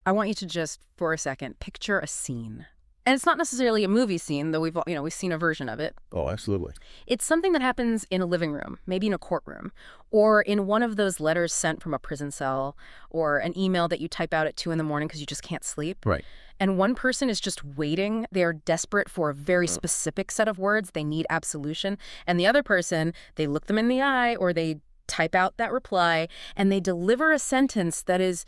I want you to just, for a second, picture a scene. And it's not necessarily a movie scene, though we've seen a version of it. Oh, absolutely. It's something that happens in a living room, maybe in a courtroom, or in one of those letters sent from a prison cell, or an email that you type out at 2 in the morning because you just can't sleep. Right. And one person is just waiting. They're desperate for a very specific set of words. They need absolution. And the other person, they look them in the eye or they type out that reply, and they deliver a sentence that is,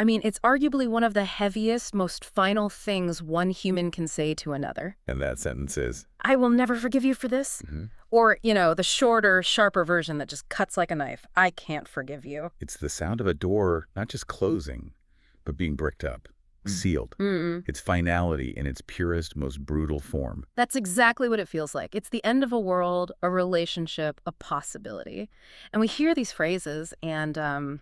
it's arguably one of the heaviest, most final things one human can say to another. And that sentence is, I will never forgive you for this. mm-hmm. Or, the shorter, sharper version that just cuts like a knife. I can't forgive you. It's the sound of a door not just closing, but being bricked up, sealed. It's finality in its purest, most brutal form. That's exactly what it feels like. It's the end of a world, a relationship, a possibility. And we hear these phrases and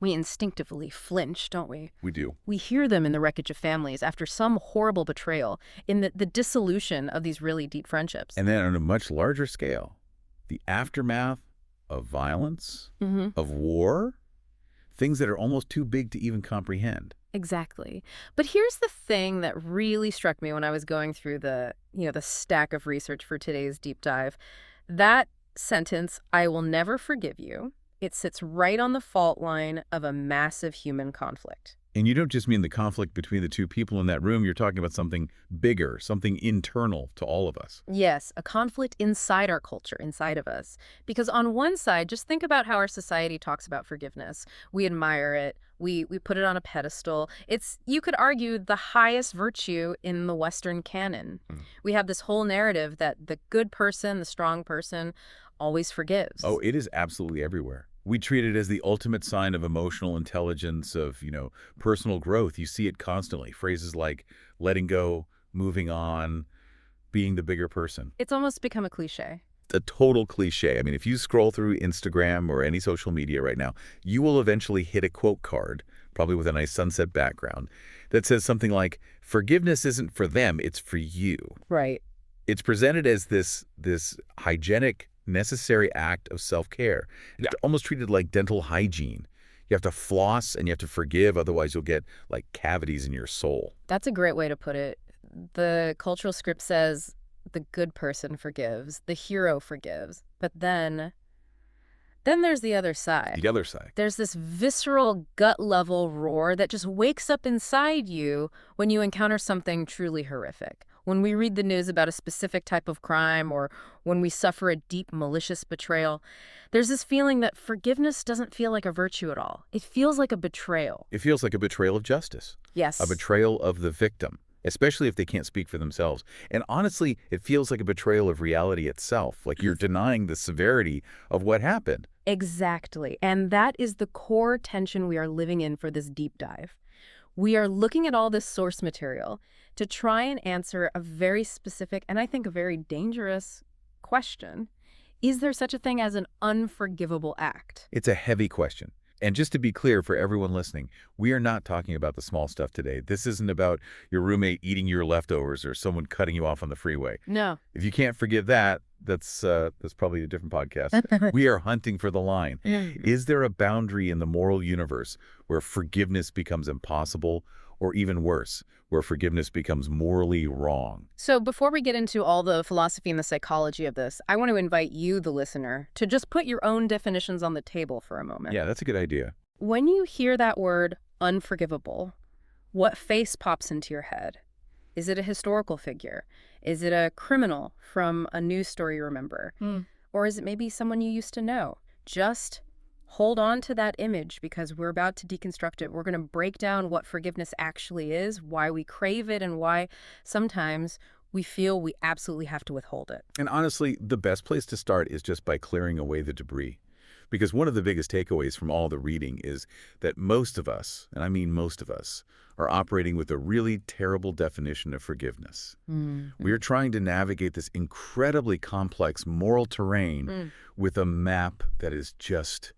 we instinctively flinch, don't we? We do. We hear them in the wreckage of families after some horrible betrayal, in the dissolution of these really deep friendships. And then on a much larger scale, the aftermath of violence, of war, things that are almost too big to even comprehend. Exactly. But here's the thing that really struck me when I was going through the stack of research for today's deep dive. That sentence, I will never forgive you, it sits right on the fault line of a massive human conflict. And you don't just mean the conflict between the two people in that room. You're talking about something bigger, something internal to all of us. Yes, a conflict inside our culture, inside of us. Because on one side, just think about how our society talks about forgiveness. We admire it. We put it on a pedestal. It's, you could argue, the highest virtue in the Western canon. We have this whole narrative that the good person, the strong person, always forgives. Oh, it is absolutely everywhere. We treat it as the ultimate sign of emotional intelligence, of, personal growth. You see it constantly. Phrases like letting go, moving on, being the bigger person. It's almost become a cliche. A total cliche. If you scroll through Instagram or any social media right now, you will eventually hit a quote card, probably with a nice sunset background, that says something like, forgiveness isn't for them, it's for you. Right. It's presented as this hygienic, necessary act of self-care. It's almost treated like dental hygiene. You have to floss and you have to forgive, otherwise you'll get like cavities in your soul. That's a great way to put it. The cultural script says the good person forgives, the hero forgives, but then there's the other side. The other side. There's this visceral, gut-level roar that just wakes up inside you when you encounter something truly horrific. When we read the news about a specific type of crime or when we suffer a deep, malicious betrayal, there's this feeling that forgiveness doesn't feel like a virtue at all. It feels like a betrayal. It feels like a betrayal of justice. Yes. A betrayal of the victim, especially if they can't speak for themselves. And honestly, it feels like a betrayal of reality itself, like you're denying the severity of what happened. Exactly. And that is the core tension we are living in for this deep dive. We are looking at all this source material to try and answer a very specific, and I think a very dangerous question. Is there such a thing as an unforgivable act? It's a heavy question. And just to be clear for everyone listening, we are not talking about the small stuff today. This isn't about your roommate eating your leftovers or someone cutting you off on the freeway. No. If you can't forgive that, that's probably a different podcast. We are hunting for the line. Is there a boundary in the moral universe where forgiveness becomes impossible, or even worse, where forgiveness becomes morally wrong? So before we get into all the philosophy and the psychology of this, I want to invite you, the listener, to just put your own definitions on the table for a moment. Yeah, that's a good idea. When you hear that word unforgivable, what face pops into your head? Is it a historical figure? Is it a criminal from a news story you remember? Or is it maybe someone you used to know? Just hold on to that image because we're about to deconstruct it. We're going to break down what forgiveness actually is, why we crave it, and why sometimes we feel we absolutely have to withhold it. And honestly, the best place to start is just by clearing away the debris. Because one of the biggest takeaways from all the reading is that most of us, and I mean most of us, are operating with a really terrible definition of forgiveness. We are trying to navigate this incredibly complex moral terrain with a map that is just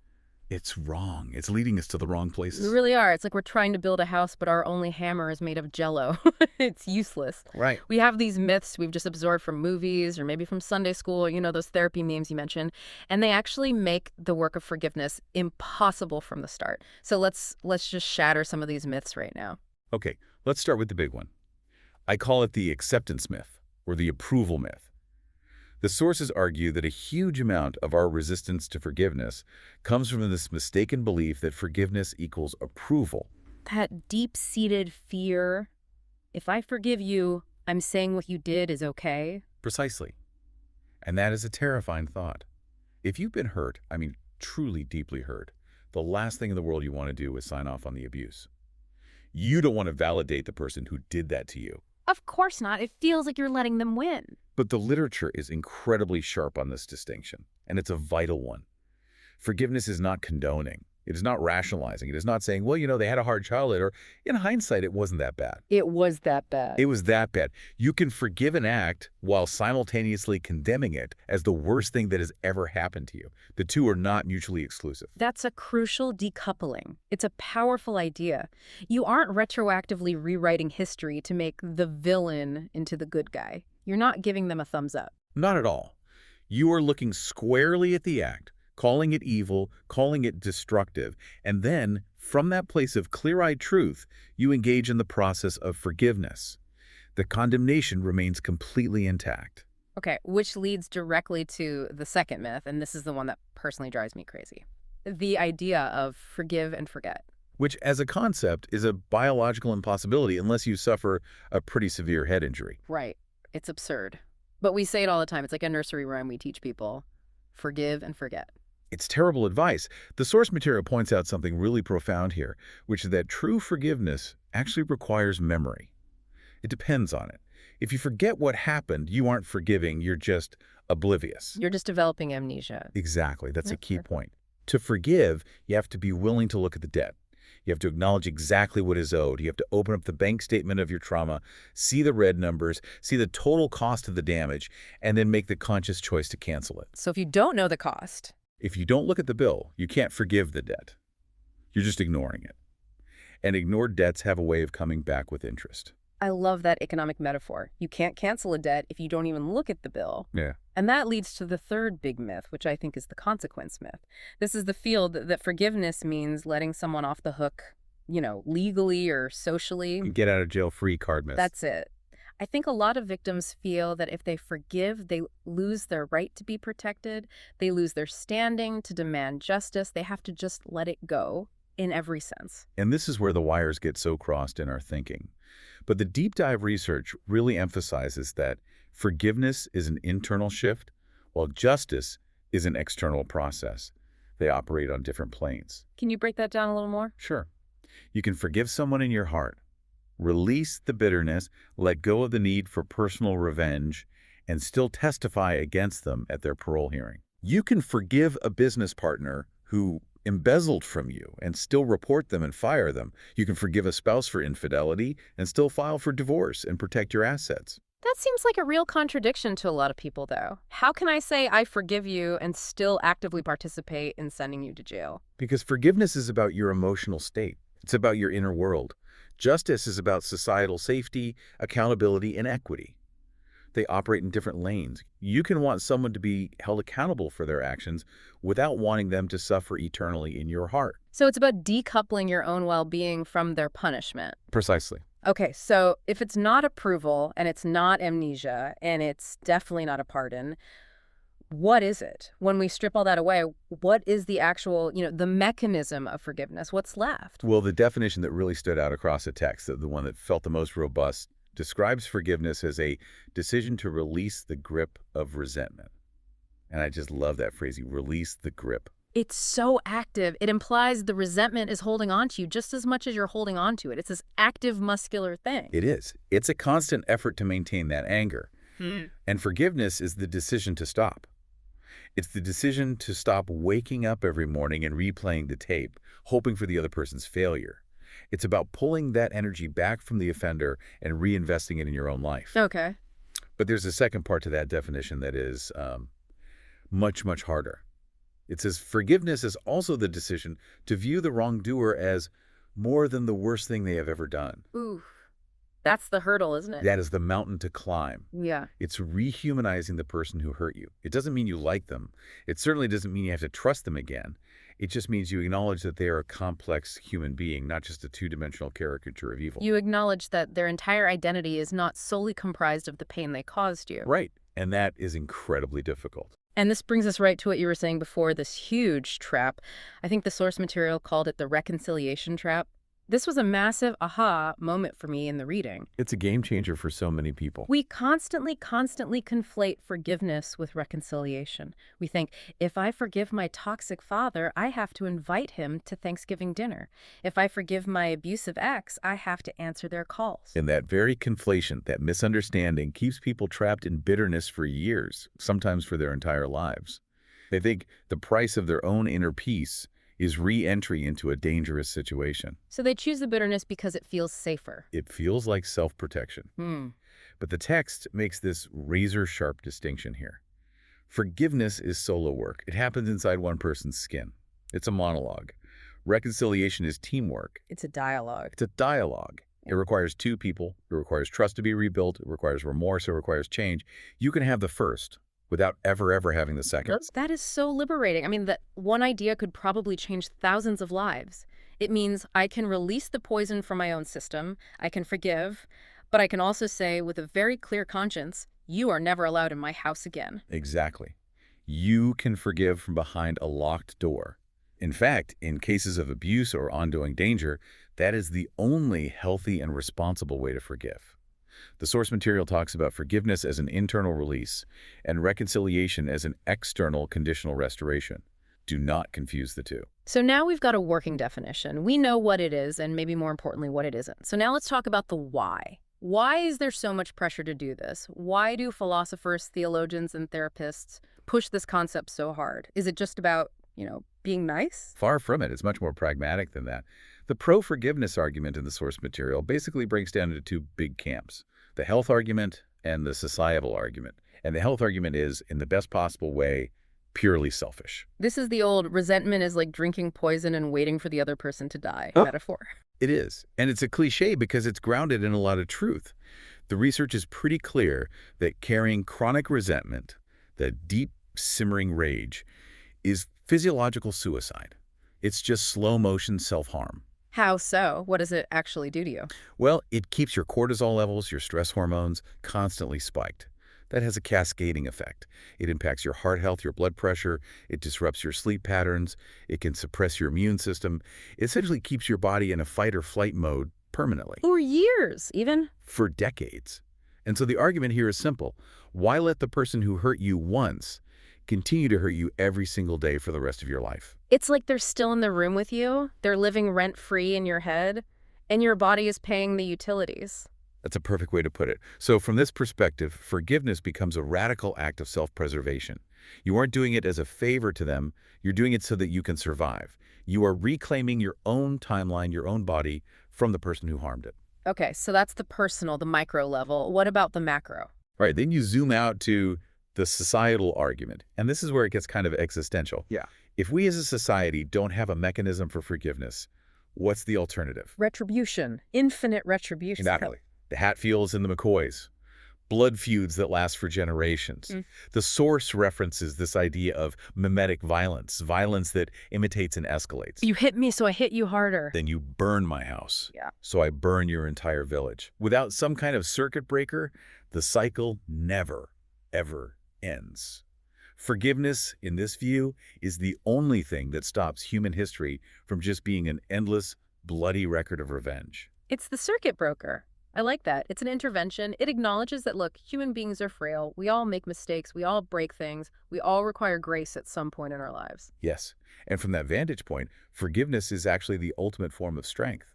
It's wrong. It's leading us to the wrong We places. really are. It's like we're trying to build a house, but our only hammer is made of jello. It's useless. Right. We have these myths we've just absorbed from movies or maybe from Sunday school, those therapy memes you mentioned, and they actually make the work of forgiveness impossible from the start. So let's just shatter some of these myths right now. Okay, let's start with the big one. I call it the acceptance myth, or the approval myth. The sources argue that a huge amount of our resistance to forgiveness comes from this mistaken belief that forgiveness equals approval. That deep-seated fear, if I forgive you, I'm saying what you did is okay. Precisely. And that is a terrifying thought. If you've been hurt, I mean truly deeply hurt, the last thing in the world you want to do is sign off on the abuse. You don't want to validate the person who did that to you. Of course not. It feels like you're letting them win. But the literature is incredibly sharp on this distinction, and it's a vital one. Forgiveness is not condoning. It is not rationalizing. It is not saying, well, they had a hard childhood, or in hindsight, it wasn't that bad. It was that bad. It was that bad. You can forgive an act while simultaneously condemning it as the worst thing that has ever happened to you. The two are not mutually exclusive. That's a crucial decoupling. It's a powerful idea. You aren't retroactively rewriting history to make the villain into the good guy. You're not giving them a thumbs up. Not at all. You are looking squarely at the act, calling it evil, calling it destructive, and then, from that place of clear-eyed truth, you engage in the process of forgiveness. The condemnation remains completely intact. Okay, which leads directly to the second myth, and this is the one that personally drives me crazy. The idea of forgive and forget. Which, as a concept, is a biological impossibility unless you suffer a pretty severe head injury. Right. It's absurd. But we say it all the time. It's like a nursery rhyme we teach people. Forgive and forget. It's terrible advice. The source material points out something really profound here, which is that true forgiveness actually requires memory. It depends on it. If you forget what happened, you aren't forgiving, you're just oblivious. You're just developing amnesia. Exactly. That's a key Perfect. point. To forgive, you have to be willing to look at the debt. You have to acknowledge exactly what is owed. You have to open up the bank statement of your trauma, see the red numbers, see the total cost of the damage, and then make the conscious choice to cancel it. So if you don't know the cost, If you don't look at the bill, you can't forgive the debt. You're just ignoring it. And ignored debts have a way of coming back with interest. I love that economic metaphor. You can't cancel a debt if you don't even look at the bill. Yeah. And that leads to the third big myth, which I think is the consequence myth. This is the field that forgiveness means letting someone off the hook, legally or socially. Get out of jail free card myth. That's it. I think a lot of victims feel that if they forgive, they lose their right to be protected. They lose their standing to demand justice. They have to just let it go in every sense. And this is where the wires get so crossed in our thinking. But the deep dive research really emphasizes that forgiveness is an internal shift, while justice is an external process. They operate on different planes. Can you break that down a little more? Sure. You can forgive someone in your heart, release the bitterness, let go of the need for personal revenge, and still testify against them at their parole hearing. You can forgive a business partner who embezzled from you and still report them and fire them. You can forgive a spouse for infidelity and still file for divorce and protect your assets. That seems like a real contradiction to a lot of people, though. How can I say I forgive you and still actively participate in sending you to jail? Because forgiveness is about your emotional state. It's about your inner world. Justice is about societal safety, accountability, and equity. They operate in different lanes. You can want someone to be held accountable for their actions without wanting them to suffer eternally in your heart. So it's about decoupling your own well-being from their punishment. Precisely. Okay, so if it's not approval and it's not amnesia and it's definitely not a pardon, what is it? When we strip all that away, what is the actual, the mechanism of forgiveness? What's left? Well, the definition that really stood out across the text, the one that felt the most robust, describes forgiveness as a decision to release the grip of resentment. And I just love that phrase, release the grip. It's so active. It implies the resentment is holding on to you just as much as you're holding on to it. It's this active muscular thing. It is. It's a constant effort to maintain that anger. And forgiveness is the decision to stop. It's the decision to stop waking up every morning and replaying the tape, hoping for the other person's failure. It's about pulling that energy back from the offender and reinvesting it in your own life. Okay. But there's a second part to that definition that is much, much harder. It says forgiveness is also the decision to view the wrongdoer as more than the worst thing they have ever done. Ooh, that's the hurdle, isn't it? That is the mountain to climb. Yeah. It's rehumanizing the person who hurt you. It doesn't mean you like them. It certainly doesn't mean you have to trust them again. It just means you acknowledge that they are a complex human being, not just a two-dimensional caricature of evil. You acknowledge that their entire identity is not solely comprised of the pain they caused you. Right. And that is incredibly difficult. And this brings us right to what you were saying before, this huge trap. I think the source material called it the reconciliation trap. This was a massive aha moment for me in the reading. It's a game changer for so many people. We constantly conflate forgiveness with reconciliation. We think, if I forgive my toxic father, I have to invite him to Thanksgiving dinner. If I forgive my abusive ex, I have to answer their calls. And that very conflation, that misunderstanding, keeps people trapped in bitterness for years, sometimes for their entire lives. They think the price of their own inner peace is re-entry into a dangerous situation. So they choose the bitterness because it feels safer. It feels like self-protection. But the text makes this razor-sharp distinction here. Forgiveness is solo work. It happens inside one person's skin. It's a monologue. Reconciliation is teamwork. It's a dialogue. It's a dialogue. It requires two people. It requires trust to be rebuilt. It requires remorse. It requires change. You can have the first without ever having the second. That is so liberating. I mean, that one idea could probably change thousands of lives. It means I can release the poison from my own system, I can forgive, but I can also say with a very clear conscience, you are never allowed in my house again. Exactly. You can forgive from behind a locked door. In fact, in cases of abuse or ongoing danger, that is the only healthy and responsible way to forgive. The source material talks about forgiveness as an internal release and reconciliation as an external conditional restoration. Do not confuse the two. So now we've got a working definition. We know what it is and maybe more importantly what it isn't. So now let's talk about the why. Why is there so much pressure to do this? Why do philosophers, theologians, and therapists push this concept so hard? Is it just about, being nice? Far from it. It's much more pragmatic than that. The pro-forgiveness argument in the source material basically breaks down into two big camps: the health argument and the societal argument. And the health argument is, in the best possible way, purely selfish. This is the old resentment is like drinking poison and waiting for the other person to die metaphor. It is. And it's a cliche because it's grounded in a lot of truth. The research is pretty clear that carrying chronic resentment, the deep simmering rage, is physiological suicide. It's just slow-motion self-harm. How so? What does it actually do to you? Well, it keeps your cortisol levels, your stress hormones, constantly spiked. That has a cascading effect. It impacts your heart health, your blood pressure. It disrupts your sleep patterns. It can suppress your immune system. It essentially keeps your body in a fight or flight mode permanently. For years, even? For decades. And so the argument here is simple. Why let the person who hurt you once continue to hurt you every single day for the rest of your life? It's like they're still in the room with you. They're living rent-free in your head, and your body is paying the utilities. That's a perfect way to put it. So from this perspective, forgiveness becomes a radical act of self-preservation. You aren't doing it as a favor to them. You're doing it so that you can survive. You are reclaiming your own timeline, your own body, from the person who harmed it. Okay, so that's the personal, the micro level. What about the macro? All right, then you zoom out to the societal argument. And this is where it gets kind of existential. Yeah. If we as a society don't have a mechanism for forgiveness, what's the alternative? Retribution. Infinite retribution. Exactly. The Hatfields and the McCoys. Blood feuds that last for generations. The source references this idea of mimetic violence, violence that imitates and escalates. You hit me, so I hit you harder. Then you burn my house. Yeah. So I burn your entire village. Without some kind of circuit breaker, the cycle never, ever ends. Forgiveness, in this view, is the only thing that stops human history from just being an endless, bloody record of revenge. It's the circuit breaker. I like that. It's an intervention. It acknowledges that, look, human beings are frail. We all make mistakes. We all break things. We all require grace at some point in our lives. Yes, and from that vantage point, forgiveness is actually the ultimate form of strength.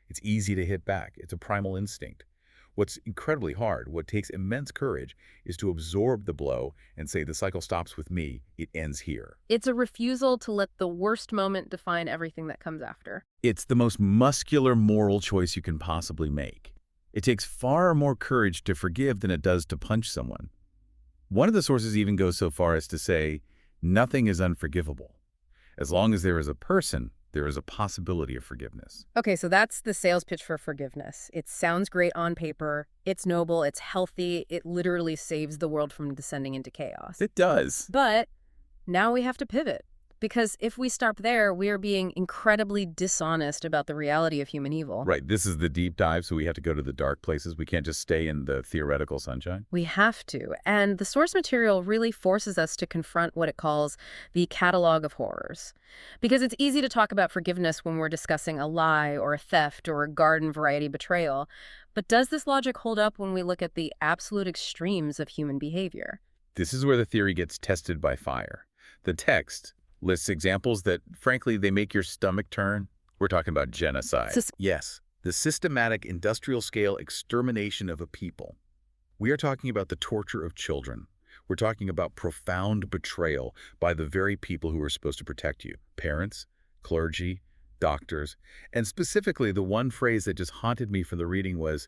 It's easy to hit back. It's a primal instinct. What's incredibly hard, what takes immense courage, is to absorb the blow and say the cycle stops with me, it ends here. It's a refusal to let the worst moment define everything that comes after. It's the most muscular moral choice you can possibly make. It takes far more courage to forgive than it does to punch someone. One of the sources even goes so far as to say, nothing is unforgivable. As long as there is a person, there is a possibility of forgiveness. Okay, so that's the sales pitch for forgiveness. It sounds great on paper. It's noble. It's healthy. It literally saves the world from descending into chaos. It does. But now we have to pivot. Because if we stop there, we are being incredibly dishonest about the reality of human evil. Right, this is the deep dive, so we have to go to the dark places. We can't just stay in the theoretical sunshine. We have to. And the source material really forces us to confront what it calls the catalog of horrors. Because it's easy to talk about forgiveness when we're discussing a lie or a theft or a garden variety betrayal. But does this logic hold up when we look at the absolute extremes of human behavior? This is where the theory gets tested by fire. The text lists examples that, frankly, they make your stomach turn. We're talking about genocide. Yes, the systematic industrial-scale extermination of a people. We are talking about the torture of children. We're talking about profound betrayal by the very people who are supposed to protect you. Parents, clergy, doctors, and specifically the one phrase that just haunted me from the reading was,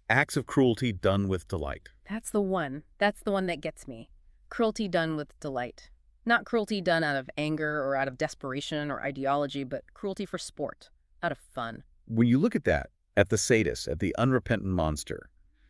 acts of cruelty done with delight. That's the one. That's the one that gets me. Cruelty done with delight. Not cruelty done out of anger or out of desperation or ideology, but cruelty for sport, out of fun. When you look at that, at the sadist, at the unrepentant monster,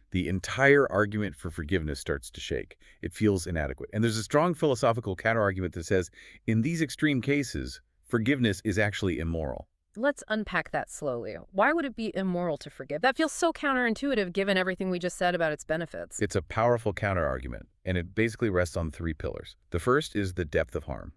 the entire argument for forgiveness starts to shake. It feels inadequate. And there's a strong philosophical counterargument that says, in these extreme cases, forgiveness is actually immoral. Let's unpack that slowly. Why would it be immoral to forgive? That feels so counterintuitive given everything we just said about its benefits. It's a powerful counterargument, and it basically rests on three pillars. The first is the depth of harm.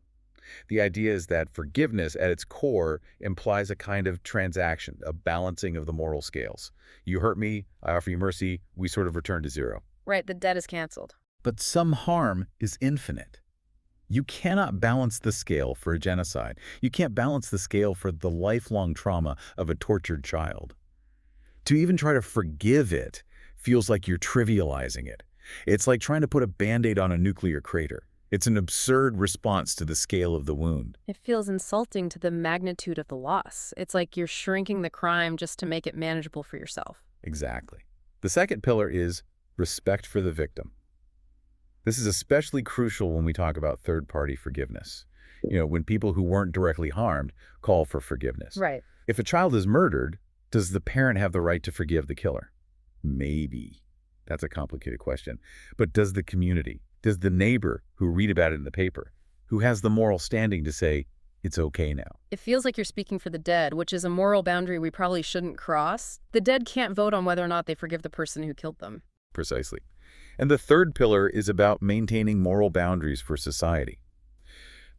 The idea is that forgiveness at its core implies a kind of transaction, a balancing of the moral scales. You hurt me, I offer you mercy, we sort of return to zero. Right, the debt is canceled. But some harm is infinite. You cannot balance the scale for a genocide. You can't balance the scale for the lifelong trauma of a tortured child. To even try to forgive it feels like you're trivializing it. It's like trying to put a Band-Aid on a nuclear crater. It's an absurd response to the scale of the wound. It feels insulting to the magnitude of the loss. It's like you're shrinking the crime just to make it manageable for yourself. Exactly. The second pillar is respect for the victim. This is especially crucial when we talk about third-party forgiveness. When people who weren't directly harmed call for forgiveness. Right. If a child is murdered, does the parent have the right to forgive the killer? Maybe. That's a complicated question. But does the community, does the neighbor who read about it in the paper, who has the moral standing to say, it's okay now? It feels like you're speaking for the dead, which is a moral boundary we probably shouldn't cross. The dead can't vote on whether or not they forgive the person who killed them. Precisely. And the third pillar is about maintaining moral boundaries for society.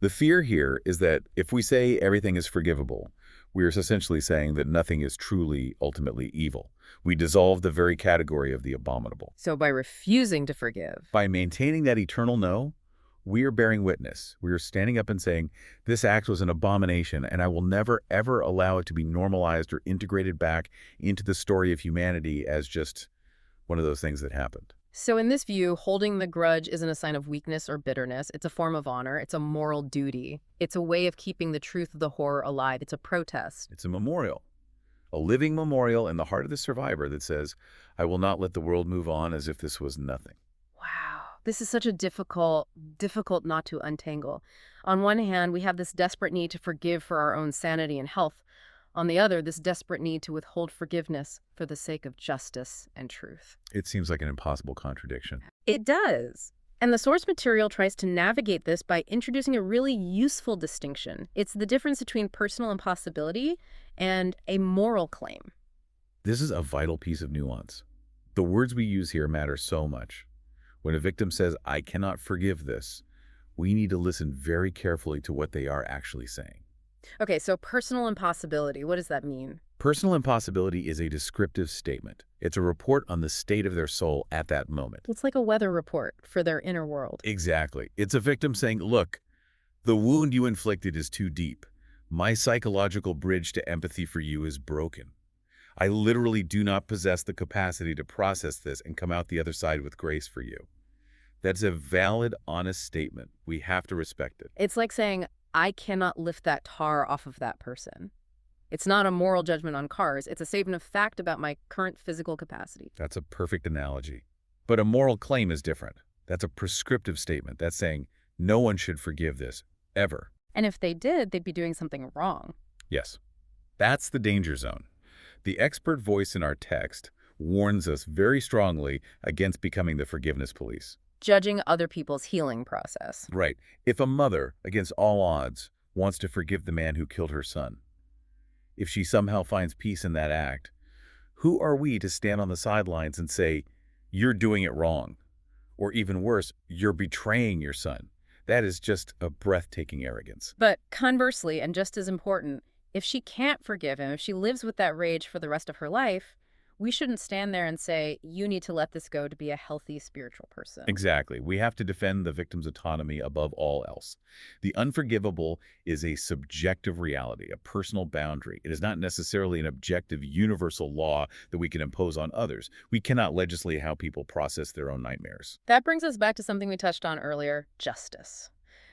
The fear here is that if we say everything is forgivable, we are essentially saying that nothing is truly, ultimately evil. We dissolve the very category of the abominable. So by refusing to forgive, By maintaining that eternal no, we are bearing witness. We are standing up and saying, this act was an abomination, and I will never, ever allow it to be normalized or integrated back into the story of humanity as just one of those things that happened. So in this view, holding the grudge isn't a sign of weakness or bitterness. It's a form of honor. It's a moral duty. It's a way of keeping the truth of the horror alive. It's a protest. It's a memorial, a living memorial in the heart of the survivor that says, I will not let the world move on as if this was nothing. Wow. This is such a difficult knot to untangle. On one hand, we have this desperate need to forgive for our own sanity and health. On the other, this desperate need to withhold forgiveness for the sake of justice and truth. It seems like an impossible contradiction. It does. And the source material tries to navigate this by introducing a really useful distinction. It's the difference between personal impossibility and a moral claim. This is a vital piece of nuance. The words we use here matter so much. When a victim says, I cannot forgive this, we need to listen very carefully to what they are actually saying. Okay, so personal impossibility, what does that mean? Personal impossibility is a descriptive statement. It's a report on the state of their soul at that moment. It's like a weather report for their inner world. Exactly. It's a victim saying, look, the wound you inflicted is too deep. My psychological bridge to empathy for you is broken. I literally do not possess the capacity to process this and come out the other side with grace for you. That's a valid, honest statement. We have to respect it. It's like saying, I cannot lift that tar off of that person. It's not a moral judgment on cars. It's a statement of fact about my current physical capacity. That's a perfect analogy. But a moral claim is different. That's a prescriptive statement. That's saying no one should forgive this, ever. And if they did, they'd be doing something wrong. Yes, that's the danger zone. The expert voice in our text warns us very strongly against becoming the forgiveness police. Judging other people's healing process. Right. If a mother, against all odds, wants to forgive the man who killed her son, if she somehow finds peace in that act, who are we to stand on the sidelines and say, you're doing it wrong? Or even worse, you're betraying your son. That is just a breathtaking arrogance. But conversely, and just as important, if she can't forgive him, if she lives with that rage for the rest of her life, we shouldn't stand there and say, you need to let this go to be a healthy spiritual person. Exactly. We have to defend the victim's autonomy above all else. The unforgivable is a subjective reality, a personal boundary. It is not necessarily an objective, universal law that we can impose on others. We cannot legislate how people process their own nightmares. That brings us back to something we touched on earlier, justice.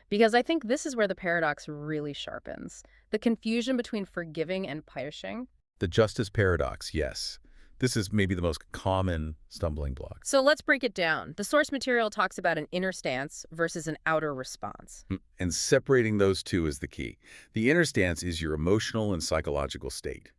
Because I think this is where the paradox really sharpens. The confusion between forgiving and punishing. The justice paradox, yes. This is maybe the most common stumbling block. So let's break it down. The source material talks about an inner stance versus an outer response. And separating those two is the key. The inner stance is your emotional and psychological state.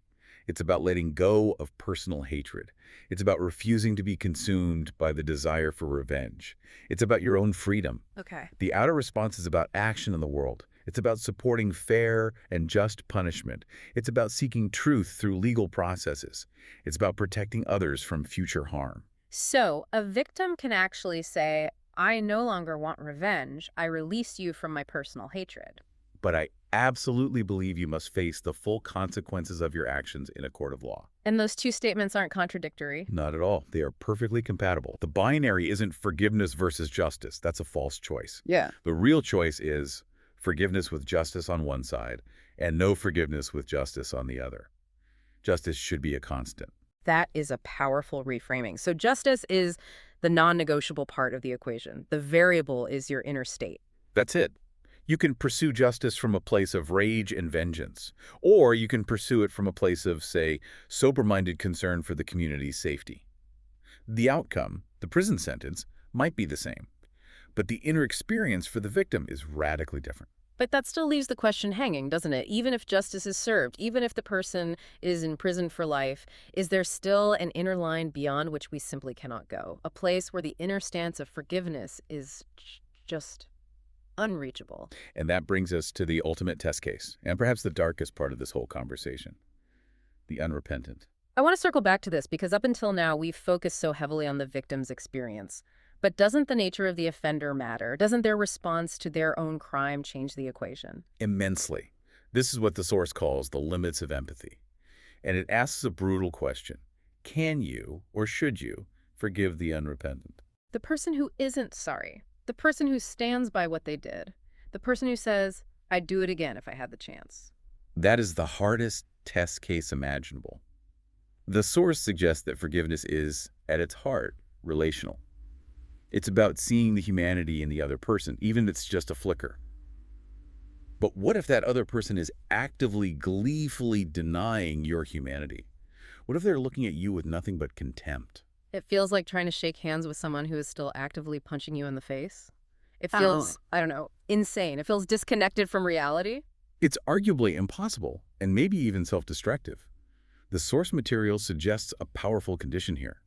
It's about letting go of personal hatred. It's about refusing to be consumed by the desire for revenge. It's about your own freedom. Okay. The outer response is about action in the world. It's about supporting fair and just punishment. It's about seeking truth through legal processes. It's about protecting others from future harm. So a victim can actually say, I no longer want revenge. I release you from my personal hatred. But I absolutely believe you must face the full consequences of your actions in a court of law. And those two statements aren't contradictory. Not at all. They are perfectly compatible. The binary isn't forgiveness versus justice. That's a false choice. Yeah. The real choice is forgiveness with justice on one side and no forgiveness with justice on the other. Justice should be a constant. That is a powerful reframing. So justice is the non-negotiable part of the equation. The variable is your inner state. That's it. You can pursue justice from a place of rage and vengeance, or you can pursue it from a place of, say, sober-minded concern for the community's safety. The outcome, the prison sentence, might be the same, but the inner experience for the victim is radically different. But that still leaves the question hanging, doesn't it? Even if justice is served, even if the person is in prison for life, is there still an inner line beyond which we simply cannot go? A place where the inner stance of forgiveness is just unreachable. And that brings us to the ultimate test case, and perhaps the darkest part of this whole conversation, the unrepentant. I want to circle back to this because up until now, we've focused so heavily on the victim's experience. But doesn't the nature of the offender matter? Doesn't their response to their own crime change the equation? Immensely. This is what the source calls the limits of empathy. And it asks a brutal question. Can you, or should you, forgive the unrepentant? The person who isn't sorry. The person who stands by what they did. The person who says, I'd do it again if I had the chance. That is the hardest test case imaginable. The source suggests that forgiveness is, at its heart, relational. It's about seeing the humanity in the other person, even if it's just a flicker. But what if that other person is actively, gleefully denying your humanity? What if they're looking at you with nothing but contempt? It feels like trying to shake hands with someone who is still actively punching you in the face. It feels, I don't know, insane. It feels disconnected from reality. It's arguably impossible, and maybe even self-destructive. The source material suggests a powerful condition here.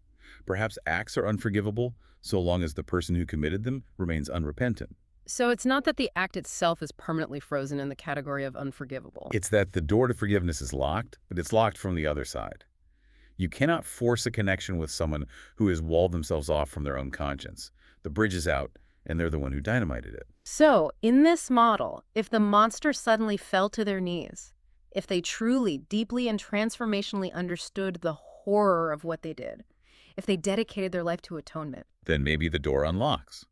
Perhaps acts are unforgivable, so long as the person who committed them remains unrepentant. So it's not that the act itself is permanently frozen in the category of unforgivable. It's that the door to forgiveness is locked, but it's locked from the other side. You cannot force a connection with someone who has walled themselves off from their own conscience. The bridge is out, and they're the one who dynamited it. So, in this model, if the monster suddenly fell to their knees, if they truly, deeply, and transformationally understood the horror of what they did, if they dedicated their life to atonement, Then maybe the door unlocks.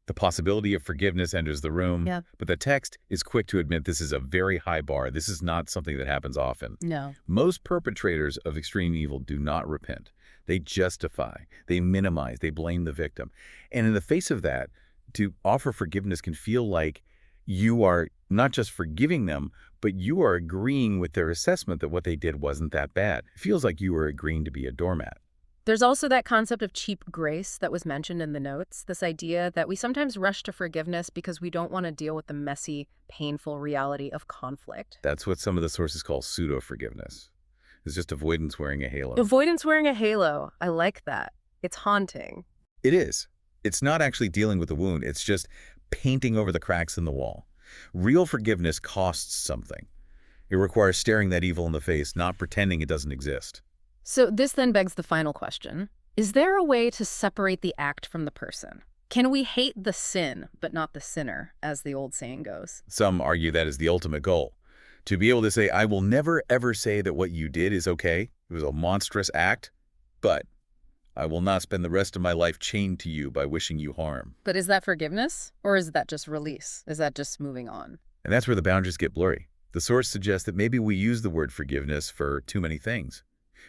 The possibility of forgiveness enters the room, but the text is quick to admit this is a very high bar. This is not something that happens often. No. Most perpetrators of extreme evil do not repent. They justify, they minimize, they blame the victim. And in the face of that, to offer forgiveness can feel like you are not just forgiving them, but you are agreeing with their assessment that what they did wasn't that bad. It feels like you are agreeing to be a doormat. There's also that concept of cheap grace that was mentioned in the notes, this idea that we sometimes rush to forgiveness because we don't want to deal with the messy, painful reality of conflict. That's what some of the sources call pseudo-forgiveness. It's just avoidance wearing a halo. Avoidance wearing a halo. I like that. It's haunting. It is. It's not actually dealing with the wound. It's just painting over the cracks in the wall. Real forgiveness costs something. It requires staring that evil in the face, not pretending it doesn't exist. So this then begs the final question. Is there a way to separate the act from the person? Can we hate the sin, but not the sinner, as the old saying goes? Some argue that is the ultimate goal. To be able to say, I will never ever say that what you did is okay, it was a monstrous act, but I will not spend the rest of my life chained to you by wishing you harm. But is that forgiveness? Or is that just release? Is that just moving on? And that's where the boundaries get blurry. The source suggests that maybe we use the word forgiveness for too many things.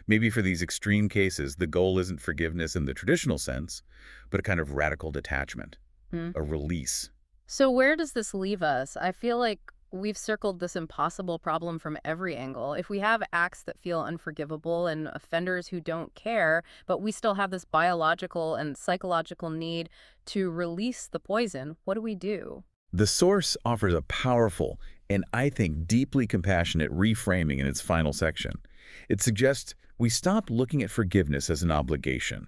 Maybe for these extreme cases, the goal isn't forgiveness in the traditional sense, but a kind of radical detachment, a release. So where does this leave us? I feel like we've circled this impossible problem from every angle. If we have acts that feel unforgivable and offenders who don't care, but we still have this biological and psychological need to release the poison, what do we do? The source offers a powerful and, I think, deeply compassionate reframing in its final section. It suggests we stop looking at forgiveness as an obligation,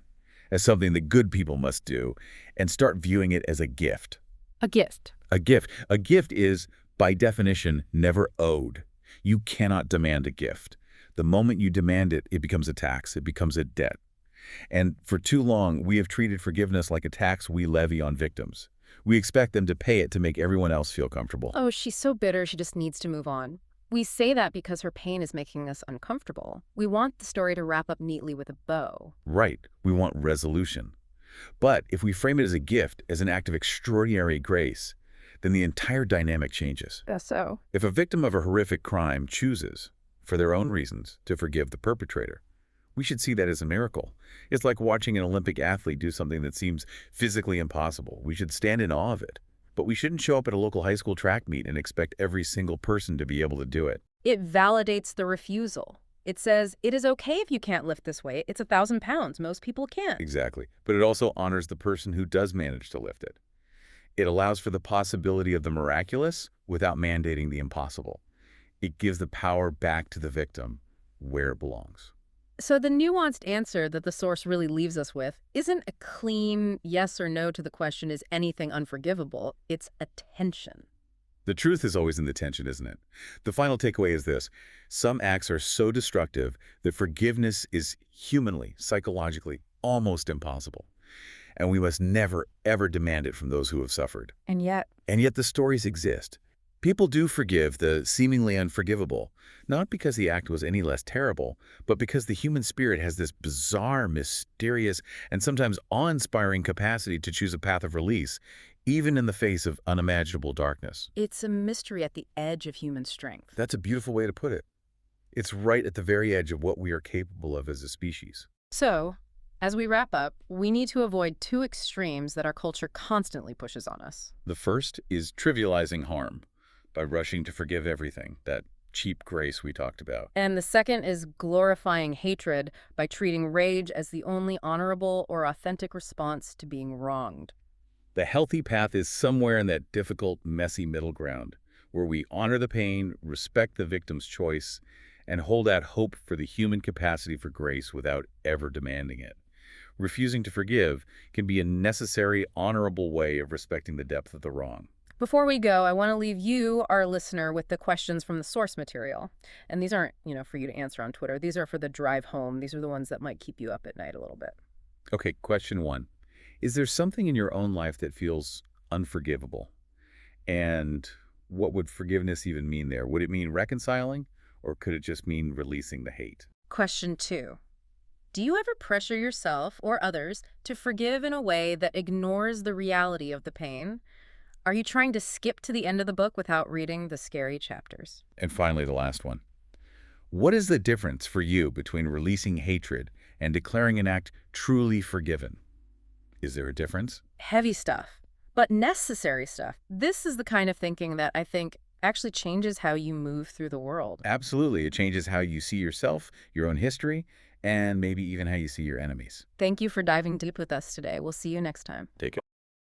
as something that good people must do, and start viewing it as a gift. A gift. A gift. A gift is, by definition, never owed. You cannot demand a gift. The moment you demand it, it becomes a tax. It becomes a debt. And for too long, we have treated forgiveness like a tax we levy on victims. We expect them to pay it to make everyone else feel comfortable. Oh, she's so bitter, she just needs to move on. We say that because her pain is making us uncomfortable. We want the story to wrap up neatly with a bow. Right. We want resolution. But if we frame it as a gift, as an act of extraordinary grace, then the entire dynamic changes. Guess so. If a victim of a horrific crime chooses, for their own reasons, to forgive the perpetrator, we should see that as a miracle. It's like watching an Olympic athlete do something that seems physically impossible. We should stand in awe of it. But we shouldn't show up at a local high school track meet and expect every single person to be able to do it. It validates the refusal. It says, it is okay if you can't lift this weight. It's 1,000 pounds. Most people can't. Exactly. But it also honors the person who does manage to lift it. It allows for the possibility of the miraculous without mandating the impossible. It gives the power back to the victim where it belongs. So the nuanced answer that the source really leaves us with isn't a clean yes or no to the question, is anything unforgivable? It's a tension. The truth is always in the tension, isn't it? The final takeaway is this. Some acts are so destructive that forgiveness is humanly, psychologically, almost impossible. And we must never, ever demand it from those who have suffered. And yet the stories exist. People do forgive the seemingly unforgivable, not because the act was any less terrible, but because the human spirit has this bizarre, mysterious, and sometimes awe-inspiring capacity to choose a path of release, even in the face of unimaginable darkness. it's a mystery at the edge of human strength. That's a beautiful way to put it. It's right at the very edge of what we are capable of as a species. So, as we wrap up, we need to avoid two extremes that our culture constantly pushes on us. The first is trivializing harm by rushing to forgive everything, that cheap grace we talked about. And the second is glorifying hatred by treating rage as the only honorable or authentic response to being wronged. The healthy path is somewhere in that difficult, messy middle ground, where we honor the pain, respect the victim's choice, and hold out hope for the human capacity for grace without ever demanding it. Refusing to forgive can be a necessary, honorable way of respecting the depth of the wrong. Before we go, I want to leave you, our listener, with the questions from the source material. And these aren't, for you to answer on Twitter. These are for the drive home. These are the ones that might keep you up at night a little bit. Okay, question 1. Is there something in your own life that feels unforgivable? And what would forgiveness even mean there? Would it mean reconciling, or could it just mean releasing the hate? Question 2. Do you ever pressure yourself or others to forgive in a way that ignores the reality of the pain? Are you trying to skip to the end of the book without reading the scary chapters? And finally, the last one. What is the difference for you between releasing hatred and declaring an act truly forgiven? Is there a difference? Heavy stuff, but necessary stuff. This is the kind of thinking that I think actually changes how you move through the world. Absolutely. It changes how you see yourself, your own history, and maybe even how you see your enemies. Thank you for diving deep with us today. We'll see you next time. Take care.